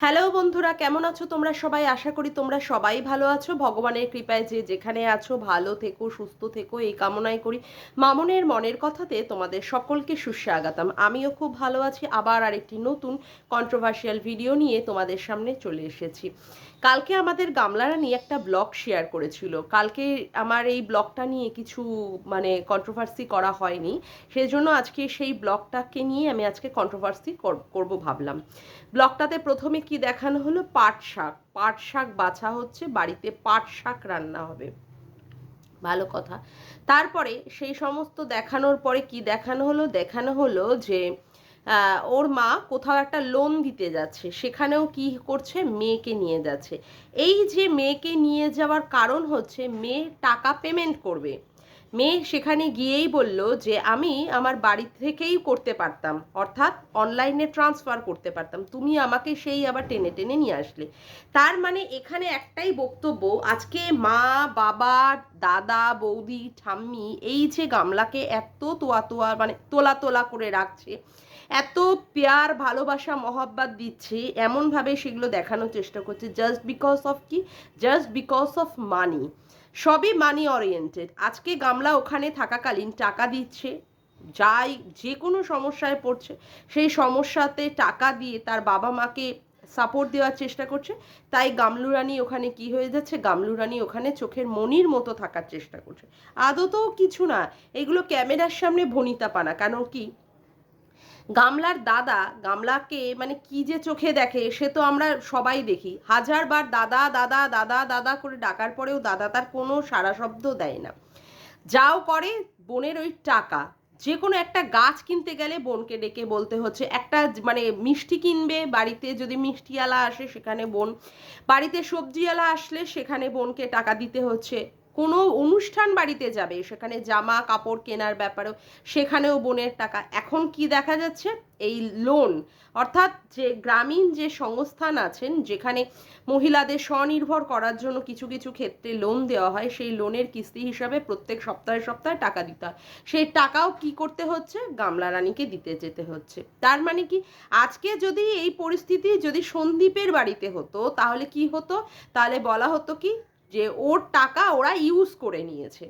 Hello বন্ধুরা, কেমন আছো তোমরা সবাই? আশা করি তোমরা সবাই ভালো আছো। ভগবানের কৃপায় যে যেখানে আছো ভালো থেকো, সুস্থ থেকো এই কামনাই করি। মামনের মনের কথাতে তোমাদের সকলকে সুস্বাগতম। আমিও খুব ভালো আছি। আবার আরেকটি নতুন কন্ট্রোভার্সিয়াল ভিডিও নিয়ে তোমাদের সামনে চলে এসেছি। কালকে আমাদের গামলারানী একটা ব্লগ শেয়ার করেছিল। কালকে আমার এই ব্লগটা নিয়ে কিছু কন্ট্রোভার্সি করা হয়নি, সেজন্য আজকে সেই ব্লগটাকে নিয়ে আমি আজকে কন্ট্রোভার্সি করব ভাবলাম। ব্লগটাতে প্রথমে কি দেখানো হলো? পাট শাক। পাট শাক বাছা হচ্ছে, বাড়িতে পাট শাক রান্না হবে, ভালো কথা। তারপরে সেই সমস্ত দেখানোর পরে কি দেখানো হলো? দেখানো হলো যে ওর মা কোথাও একটা লোন দিতে যাচ্ছে, সেখানেও কি করছে? মেয়েকে নিয়ে যাচ্ছে। এই যে মেয়েকে নিয়ে যাওয়ার কারণ হচ্ছে মেয়ে টাকা পেমেন্ট করবে। মেয়ে সেখানে গিয়েই বলল যে আমি আমার বাড়ি থেকেই করতে পারতাম, অর্থাৎ অনলাইনে ট্রান্সফার করতে পারতাম, তুমি আমাকে সেই আবার টেনে টেনে নিয়ে আসলে। তার মানে এখানে একটাই বক্তব্য, আজকে মা, বাবা, দাদা, বৌদি, ঠাম্মি এই যে গামলাকে এত তোয়া তোয়া তোলা তোলা করে রাখছে, এত পেয়ার, ভালোবাসা, মহব্বত দিচ্ছে, এমনভাবে সেগুলো দেখানোর চেষ্টা করছে জাস্ট বিকজ অফ কি? Just because of money. সবই মানি ওরিয়েন্টেড। আজকে গামলা ওখানে থাকাকালীন টাকা দিচ্ছে, যাই যে কোনো সমস্যায় পড়ছে সেই সমস্যাতে টাকা দিয়ে তার বাবা মাকে সাপোর্ট দেওয়ার চেষ্টা করছে। তাই গামলু রানী ওখানে কি হয়ে যাচ্ছে? গামলু রানী ওখানে চোখের মনির মতো থাকার চেষ্টা করছে। আদতেও কিছু না, এগুলো ক্যামেরার সামনে ভনিতাপানা। কেন কি? গামলার দাদা গামলাকে কি যে চোখে দেখে সে তো আমরা সবাই দেখি। হাজারবার দাদা দাদা দাদা দাদা করে ডাকার পরেও দাদা তার কোনো সাড়া শব্দ দেয় না। যাও করে বোনের ওই টাকা। যে কোনো একটা গাছ কিনতে গেলে বোনকে ডেকে বলতে হচ্ছে, একটা মিষ্টি কিনবে বাড়িতে, যদি মিষ্টিওয়ালা আসে সেখানে বোন, বাড়িতে সবজিওয়ালা আসলে সেখানে বোনকে টাকা দিতে হচ্ছে, কোনো অনুষ্ঠান বাড়িতে যাবে সেখানে জামা কাপড় কেনার ব্যাপারেও সেখানেও বোনের টাকা। এখন কি দেখা যাচ্ছে? এই লোন, অর্থাৎ যে গ্রামীণ যে সংস্থান আছেন যেখানে মহিলাদের স্বনির্ভর করার জন্য কিছু কিছু ক্ষেত্রে লোন দেওয়া হয়, সেই লোনের কিস্তি হিসাবে প্রত্যেক সপ্তাহে সপ্তাহে টাকা দিতে হয়। সেই টাকাও কি করতে হচ্ছে? গামলা রানীকে দিতে যেতে হচ্ছে। তার মানে কি? আজকে যদি এই পরিস্থিতি যদি সন্দীপের বাড়িতে হতো তাহলে কি হতো? তাহলে বলা হতো কি যে ওর টাকা ওরা ইউজ করে নিয়েছে।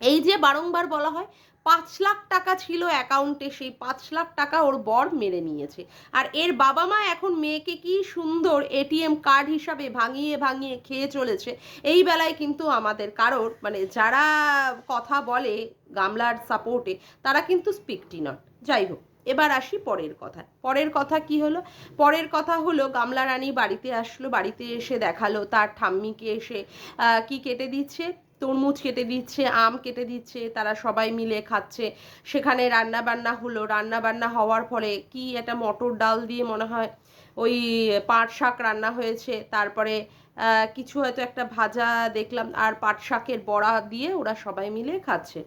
এই যে বারংবার বলা হয় 5 লাখ টাকা ছিল অ্যাকাউন্টে, সেই 5 লাখ টাকা ওর বর মেরে নিয়েছে। আর এর বাবা মা এখন মেয়েকে কি সুন্দর এটিএম কার্ড হিসাবে ভাঙিয়ে ভাঙিয়ে খেয়ে চলেছে। এই বেলায় কিন্তু আমাদের কারোর যারা কথা বলে গামলার সাপোর্টে তারা কিন্তু স্পিকটি নট। যাই হোক, এবার আসি পরের কথা। পরের কথা কি হলো? পরের কথা হলো গামলা রানী বাড়িতে আসলো, বাড়িতে এসে দেখালো তার ঠাম্মিকে এসে কি কেটে দিচ্ছে, তরমুজ কেটে দিচ্ছে, আম কেটে দিচ্ছে, তারা সবাই মিলে খাচ্ছে। সেখানে রান্না বান্না হলো, রান্না বান্না হওয়ার ফলে কি একটা মটর ডাল দিয়ে মনে হয় ওই পাট শাক রান্না হয়েছে, তারপরে কিছু হয়তো একটা ভাজা দেখলাম, আর পাট শাকের বড়া দিয়ে ওরা সবাই মিলে খাচ্ছে।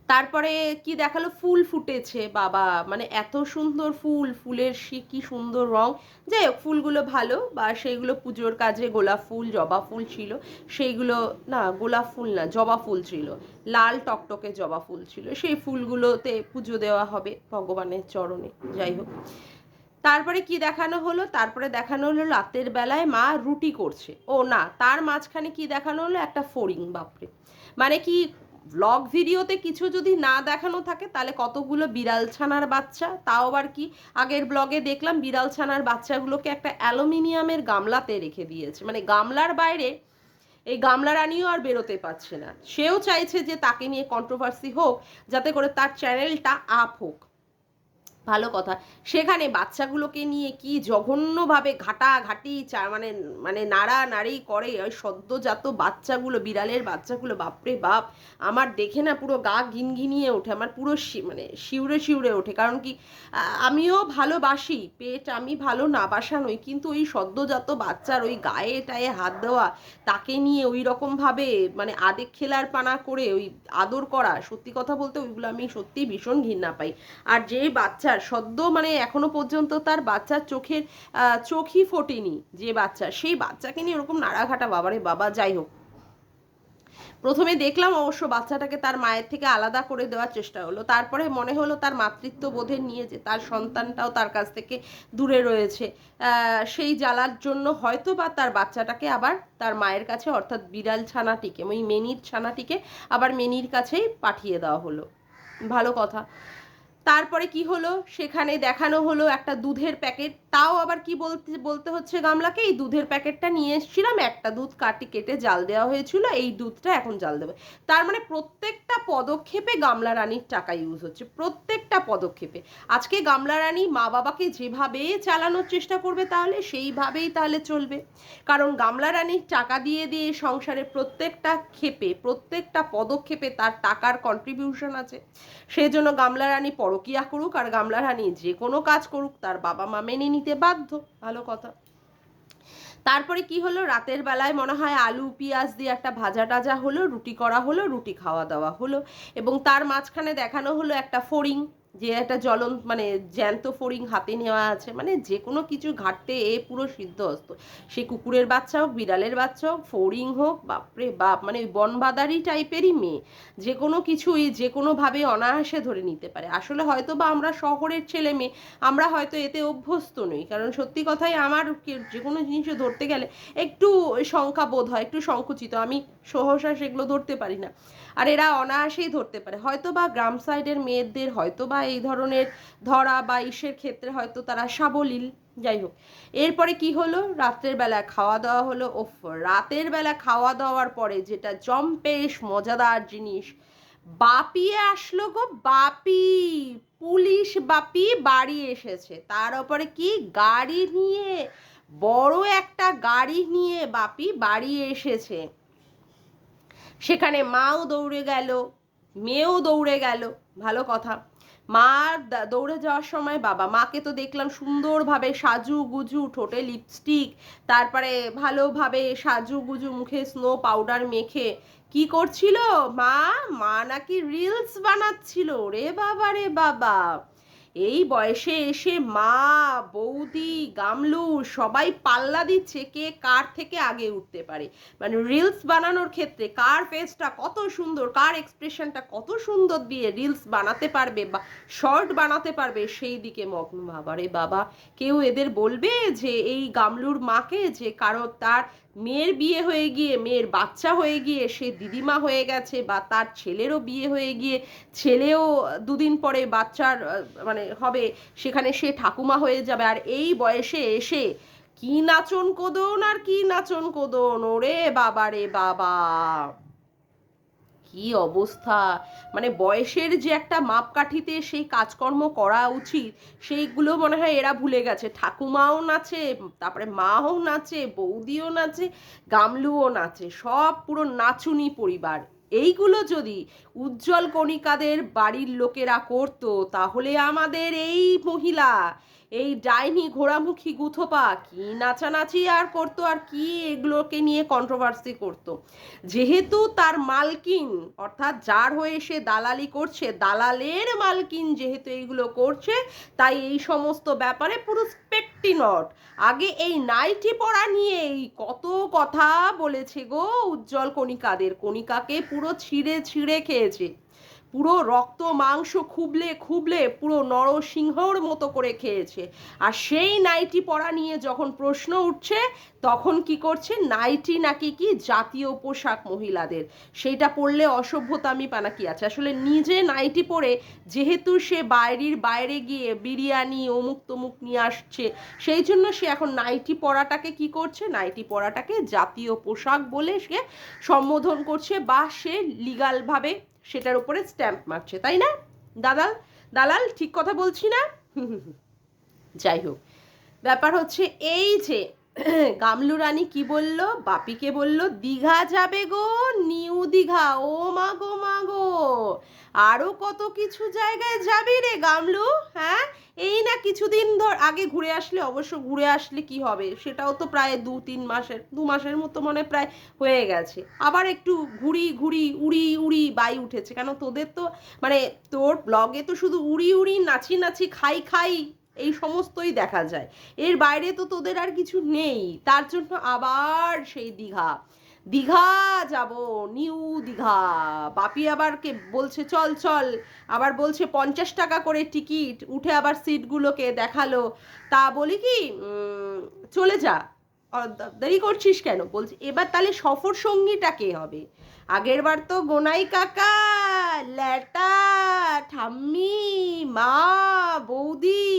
তারপরে কি দেখালো? ফুল ফুটেছে, বাবা এত সুন্দর ফুল, ফুলের কি সুন্দর রং। যাই হোক, ফুলগুলো ভালো, বা সেইগুলো পুজোর কাজে গোলাপ ফুল, জবা ফুল ছিল সেইগুলো। না, গোলাপ ফুল না, জবা ফুল ছিল, লাল টকটকে জবা ফুল ছিল, সেই ফুলগুলোতে পুজো দেওয়া হবে ভগবানের চরণে। যাই হোক, তারপরে কি দেখানো হলো? তারপরে দেখানো হলো রাতের বেলায় মা রুটি করছে। ও না, তার মাঝখানে কি দেখানো হলো? একটা ফড়িং, বাপরে! কি ব্লগ ভিডিওতে কিছু যদি না দেখানো থাকে তাহলে কতগুলো বিড়াল ছানার বাচ্চা, তাও আবার কি আগের ব্লগে দেখলাম বিড়াল ছানার বাচ্চাগুলোকে একটা অ্যালুমিনিয়ামের গামলাতে রেখে দিয়েছে, গামলার বাইরে এই গামলা রানীও আর বেরোতে পারছে না। সেও চাইছে যে তাকে নিয়ে কন্ট্রোভার্সি হোক, যাতে করে তার চ্যানেলটা আপ হোক, ভালো কথা। সেখানে বাচ্চাগুলোকে নিয়ে কি জঘন্যভাবে ঘাটাঘাটি নাড়ানাড়ি করে ওই সদ্যজাত বাচ্চাগুলো, বিড়ালের বাচ্চাগুলো, বাপরে বাপ! আমার দেখে না পুরো গা ঘিনঘিনিয়ে ওঠে, আমার পুরো শিউরে শিউরে ওঠে। কারণ কি, আমিও ভালোবাসি পেট, আমি ভালো না বাসা নই, কিন্তু ওই সদ্যজাত বাচ্চার ওই গায়ে টায়ে হাত দেওয়া, তাকে নিয়ে ওই রকমভাবে আদেক খেলার পানা করে ওই আদর করা, সত্যি কথা বলতে ওইগুলো আমি সত্যিই ভীষণ ঘৃণা পাই। আর যে বাচ্চার সদ্য এখনো পর্যন্ত তার বাচ্চার চোখের চোখই ফোটেনি যে বাচ্চা, সেই বাচ্চাকে নিয়ে ওরকম নাড়াঘাটা, বাবারে বাবা! যাই হোক, প্রথমে দেখলাম অবশ্য বাচ্চাটাকে তার মায়ের থেকে আলাদা করে দেওয়ার চেষ্টা হলো, তারপরে মনে হলো তার মাতৃত্ব বোধে নিয়ে যে তার সন্তানটাও তার কাছ থেকে দূরে রয়েছে, সেই জ্বালার জন্য হয়তো বা তার বাচ্চাটাকে আবার তার মায়ের কাছে, অর্থাৎ বিড়াল ছানাটিকে, ওই মেনির ছানাটিকে আবার মেনির কাছেই পাঠিয়ে দেওয়া হলো। ভালো কথা। তারপরে কি হলো, সেখানে দেখানো হলো একটা দুধের প্যাকেট, তাও আবার কি বলতে বলতে হচ্ছে গামলাকে, এই দুধের প্যাকেটটা নিয়ে এসেছিলাম, একটা দুধ কেটে জাল দেওয়া হয়েছিল, এই দুধটা এখন জাল দেবে। তার মানে প্রত্যেকটা পদক্ষেপে গামলা রানীর টাকা ইউজ হচ্ছে, প্রত্যেকটা পদক্ষেপে। আজকে গামলা রানী মা বাবাকে যেভাবে চালানোর চেষ্টা করবে তাহলে সেইভাবেই তাহলে চলবে, কারণ গামলা রানীর টাকা দিয়ে দিয়ে সংসারে প্রত্যেকটা ক্ষেপে, প্রত্যেকটা পদক্ষেপে তার টাকার কন্ট্রিবিউশন আছে। সেই জন্য গামলা রানী পরকিয়া করুক আর গামলা রানী যে কোনো কাজ করুক, তার বাবা মা মেনে নিতে বাধ্য। ভালো কথা। তারপরে কি হলো, রাতের বেলায় মনে হয় আলু পেঁয়াজ দিয়ে একটা ভাজা টাজা হলো, রুটি করা হলো, রুটি খাওয়া দাওয়া হলো, এবং তার মাঝখানে দেখানো হলো একটা ফড়িং, যে একটা মানে জ্যান্ত ফড়িং হাতে নেওয়া আছে, মানে যে কোনো কিছু ঘাটতে এ পুরো সিদ্ধহস্ত। সে কুকুরের বাচ্চা হোক, বিড়ালের বাচ্চা হোক, ফড়িং হোক, বাপরে বাপ, মানে ওই বনবাদারি টাইপেরই মেয়ে, যে কোনো কিছুই যে কোনোভাবে অনায়াসে ধরে নিতে পারে। আসলে হয়তো বা আমরা শহরের ছেলে মেয়ে, আমরা হয়তো এতে অভ্যস্ত নই, কারণ সত্যি কথাই আমার যে কোনো জিনিসও ধরতে গেলে একটু শঙ্কা বোধ হয়, একটু সংকুচিত, আমি সহসা সেগুলো ধরতে পারি না, আর এরা অনায়াসেই ধরতে পারে। হয়তো বা গ্রাম সাইডের মেয়েদের হয়তো বা এই ধরনের ধরা বা ইসের ক্ষেত্রে হয়তো তারা সাবলীল। যাই হোক, এরপরে কি হলো, রাতের বেলা খাওয়া দাওয়া হলো। ওফ, রাতের বেলা খাওয়া দাওয়ার পরে যেটা জম্পেশ মজাদার জিনিস, বাপি আসলো গো, বাপি, পুলিশ বাপি বাড়ি এসেছে, তার উপরে কি গাড়ি নিয়ে, বড় একটা গাড়ি নিয়ে বাপি বাড়ি এসেছে। সেখানে মাও দৌড়ে গেল, মেয়েও দৌড়ে গেল। ভালো কথা। মা দৌড়ে যাওয়ার সময় বাবা মাকে তো দেখলাম সুন্দরভাবে সাজু গুজু, ঠোঁটে লিপস্টিক, তারপরে ভালোভাবে সাজু গুজু, মুখে স্নো পাউডার মেখে কি করছিল মা, মা নাকি রিলস বানাচ্ছিল। রে বাবা, রে বাবা, এই বয়সে এসে মা, বৌদি, গামলু সবাই পাল্লা দিচ্ছে কে কার থেকে আগে উঠতে পারে, মানে রিলস বানানোর ক্ষেত্রে কার ফেসটা কত সুন্দর, কার এক্সপ্রেশনটা কত সুন্দর দিয়ে রিলস বানাতে পারবে বা শর্ট বানাতে পারবে, সেই দিকে মগ্ন। বাবা রে বাবা, কেউ এদের বলবে যে এই গামলুর মাকে যে কারো তার মেয়ের বিয়ে হয়ে গিয়ে, মেয়ের বাচ্চা হয়ে গিয়ে সে দিদিমা হয়ে গেছে, বা তার ছেলেরও বিয়ে হয়ে গিয়ে ছেলেও দুদিন পরে বাচ্চার মানে হবে, সেখানে সে ঠাকুমা হয়ে যাবে, আর এই বয়সে এসে কি নাচন কোদন আর কি নাচন কোদন, ওরে বাবা রে বাবা, কি অবস্থা। মানে বয়সের যে একটা মাপকাঠিতে সেই কাজকর্ম করা উচিত, সেইগুলো মনে হয় এরা ভুলে গেছে। ঠাকুমাও নাচে, তারপরে মাও নাচে, বৌদিও নাচে, গামলুও নাচে, সব পুরো নাচুনি পরিবার। এইগুলো যদি উজ্জ্বল কণিকাদের বাড়ির লোকেরা করতো, তাহলে আমাদের এই মহিলা, এই ডাইনি ঘোড়ামুখী গুথোপা কি নাচানাচি আর করতো, আর কি এগুলোকে নিয়ে কন্ট্রোভার্সি করতো। যেহেতু তার মালকিন, অর্থাৎ যার হয়ে সে দালালি করছে, দালালের মালকিন যেহেতু এইগুলো করছে, তাই এই সমস্ত ব্যাপারে পুরো স্পেক্টি নট। আগে এই নাইটি পরা নিয়েই কত কথা বলেছে গো উজ্জ্বল কণিকাদের, কণিকাকে পুরো ছিঁড়ে ছিঁড়ে খেয়েছে, পুরো রক্ত মাংস খুবলে খুবলে পুরো নরসিংহর মতো করে খেয়েছে। আর সেই নাইটি পরা নিয়ে যখন প্রশ্ন উঠছে, তখন কি করছে, নাইটি নাকি কি জাতীয় পোশাক মহিলাদের, সেইটা পরলে অসভ্যতামি পানা কি আছে। আসলে নিজে নাইটি পরে যেহেতু সে বাইরে গিয়ে বিরিয়ানি অমুক তমুক নিয়ে আসছে, সেই জন্য সে এখন নাইটি পরাটাকে কি করছে, নাইটি পরাটাকে জাতীয় পোশাক বলে সে সম্বোধন করছে, বা সে লিগালভাবে সেটার উপরে স্ট্যাম্প মারছে, তাই না দালাল? দালাল ঠিক কথা বলছি না? যাই হোক, ব্যাপার হচ্ছে এই যে গামলু রানী কি বলল, বাপিকে বলল দীঘা যাবে গো, নিউ দীঘা। ও মা গো, মা গো, আরো কত কিছু জায়গায় যাবি রে গামলু, হ্যাঁ? এই না কিছুদিন আগে ঘুরে আসলে, অবশ্য ঘুরে আসলে কি হবে, সেটাও তো প্রায় 2-3 মাসের মতো মনে প্রায় হয়ে গেছে। আবার একটু ঘুরি ঘুরি উড়ি উড়ি বাই উঠেছে, কেন তোদের তো মানে তোর ব্লগে তো শুধু উড়ি উড়ি, নাচি নাচি, খাই খাই, এই সমস্তই দেখা যায়, এর বাইরে তো তোদের আর কিছু নেই। তার জন্য আবার সেই দীঘা, দীঘা যাব, নিউ দীঘা। বাপি আবার কে বলছে চল চল, আবার বলছে 50 টাকা করে টিকিট, উঠে আবার সিটগুলোকে দেখালো। তা বলি কি চলে যা, দেরি করছিস কেন? বলছি এবার তাহলে সফর সঙ্গীটা কে হবে? আগের বার তো গোনাই কাকা, ল্যাটা, ঠাম্মি, মা, বৌদি,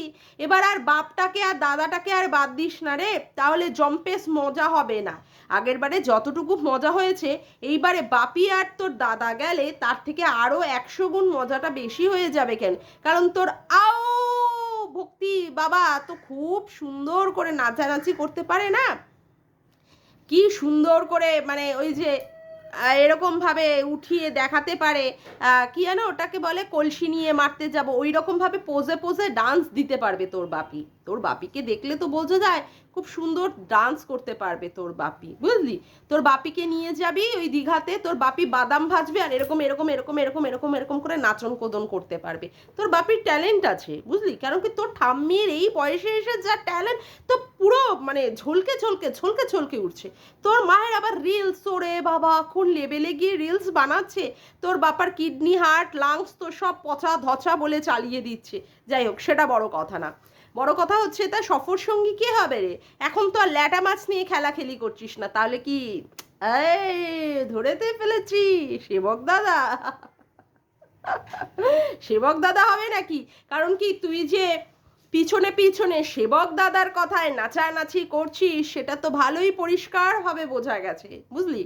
এবার আর বাপটাকে আর দাদাটাকে আর বাদ দিস না রে, তাহলে জম্পেস মজা হবে না। আগের বারে যতটুকু মজা হয়েছে, এইবারে বাপি আর তোর দাদা গেলে তার থেকে আরো 100 গুণ মজাটা বেশি হয়ে যাবে। কেন? কারণ তোর আও ভক্তি বাবা তো খুব সুন্দর করে নাচানাচি করতে পারে না, কি সুন্দর করে মানে ওই যে এরকম ভাবে উঠিয়ে দেখাতে পারে, কি জানো ওটাকে বলে, কলসি নিয়ে মারতে যাব, ওই রকম ভাবে পোজে পোজে ডান্স দিতে পারবে তোর বাপি। তোর বাপিকে দেখলে তো বোঝা যায় খুব সুন্দর ডান্স করতে পারবে তোর বাপি, বুঝলি? তোর বাপিকে নিয়ে যাবি ওই দীঘাতে, তোর বাপি বাদাম ভাজবে আর এরকম এরকম এরকম এরকম এরকম এরকম করে নাচন কোদন করতে পারবে। তোর বাপির ট্যালেন্ট আছে, বুঝলি? কারণ কি তোর ঠাম্মির এই বয়সে এসে যা ট্যালেন্ট, তো পুরো মানে ঝলকে ঝলকে ঝলকে ঝলকে উঠছে। তোর মায়ের আবার রিলস, ওরে বাবা কোন লেভেলে গিয়ে রিলস বানাচ্ছে। তোর বাপার কিডনি, হার্ট, লাংস তো সব পচা ধচা বলে চালিয়ে দিচ্ছে। যাই হোক, সেটা বড় কথা না, বড় কথা হচ্ছে তা সফর সঙ্গী কে হবে রে? এখন তো আর ল্যাটা মাছ নিয়ে খেলাখেলি করছিস না, তাহলে কি এই ধরেতে ফেলেছি সেবক দাদা? সেবক দাদা হবে নাকি? কারণ কি তুই যে পিছনে পিছনে সেবক দাদার কথায় নাচানাচি করছিস, সেটা তো ভালোই পরিষ্কার ভাবে বোঝা গেছে, বুঝলি?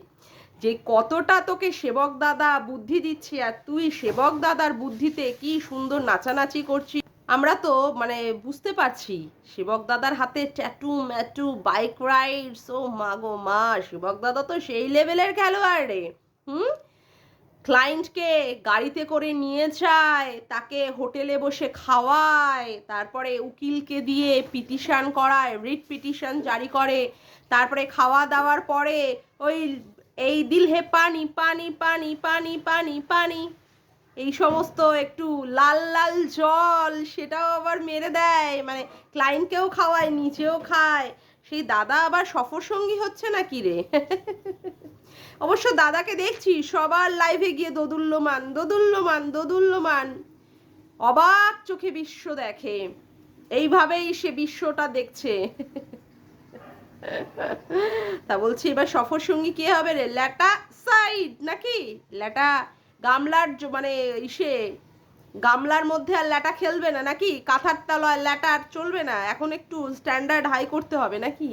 যে কতটা তোকে সেবক দাদা বুদ্ধি দিচ্ছে, আর তুই সেবক দাদার বুদ্ধিতে কি সুন্দর নাচানাচি করছিস। আমরা তো মানে বুঝতে পারছি সেবক দাদার হাতে ট্যাটু ম্যাটু, বাইক রাইডস, ও মা গো মা, সেবক দাদা তো সেই লেভেলের খেলোয়াড় রে। হুম, ক্লায়েন্টকে গাড়িতে করে নিয়ে যায়, তাকে হোটেলে বসে খাওয়ায়, তারপরে উকিলকে দিয়ে পিটিশন করায়, রিট পিটিশন জারি করে, তারপরে খাওয়া দাওয়ার পরে ওই এই দিল হে পানি পানি পানি পানি পানি পানি এই সমস্ত একটু লাল লাল জল, সেটাও আবার মেরে দেয়, মানে ক্লায়েন্টকেও খাওয়ায় নিজেও খায়। সেই দাদা আবার সফর সঙ্গী হচ্ছে নাকি রে? অবশ্য দাদাকে দেখছি সবার লাইভে গিয়ে দোদুল্যমান দোদুল্যমান দোদুল্যমান, অবাক চোখে বিশ্ব দেখে, এইভাবেই সে বিশ্বটা দেখছে। তা বলছি এবার সফর সঙ্গী কে হবে রে? ল্যাটা সাইড নাকি? ল্যাটা গামলার মানে ইসে গামলার মধ্যে আর ল্যাটা খেলবে না নাকি? কাঁথার তলায় ল্যাটা আর চলবে না, এখন একটু স্ট্যান্ডার্ড হাই করতে হবে নাকি?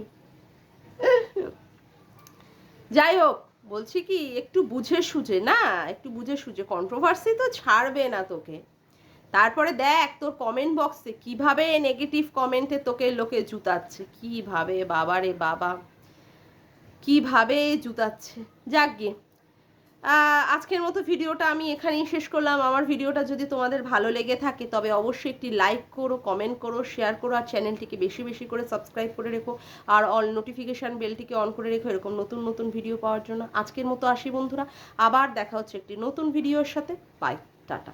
যাই হোক, বলছি কি একটু বুঝে সুঝে না, একটু বুঝে সুঝে, কন্ট্রোভার্সি তো ছাড়বে না তোকে। তারপরে দেখ তোর কমেন্ট বক্সে কিভাবে নেগেটিভ কমেন্টে তোকে লোকে জুতাচ্ছে, কিভাবে বাবারে বাবা, কিভাবে জুতাচ্ছে। যাক গিয়ে আজকের মতো ভিডিওটা আমি এখানেই শেষ করলাম। আমার ভিডিওটা যদি তোমাদের ভালো লেগে থাকে তবে অবশ্যই একটি লাইক করো, কমেন্ট করো, শেয়ার করো, আর চ্যানেলটিকে বেশি বেশি করে সাবস্ক্রাইব করে রেখো, আর অল নোটিফিকেশান বেলটিকে অন করে রেখো এরকম নতুন নতুন ভিডিও পাওয়ার জন্য। আজকের মতো আসি বন্ধুরা, আবার দেখা হচ্ছে একটি নতুন ভিডিওর সাথে। Bye, tata.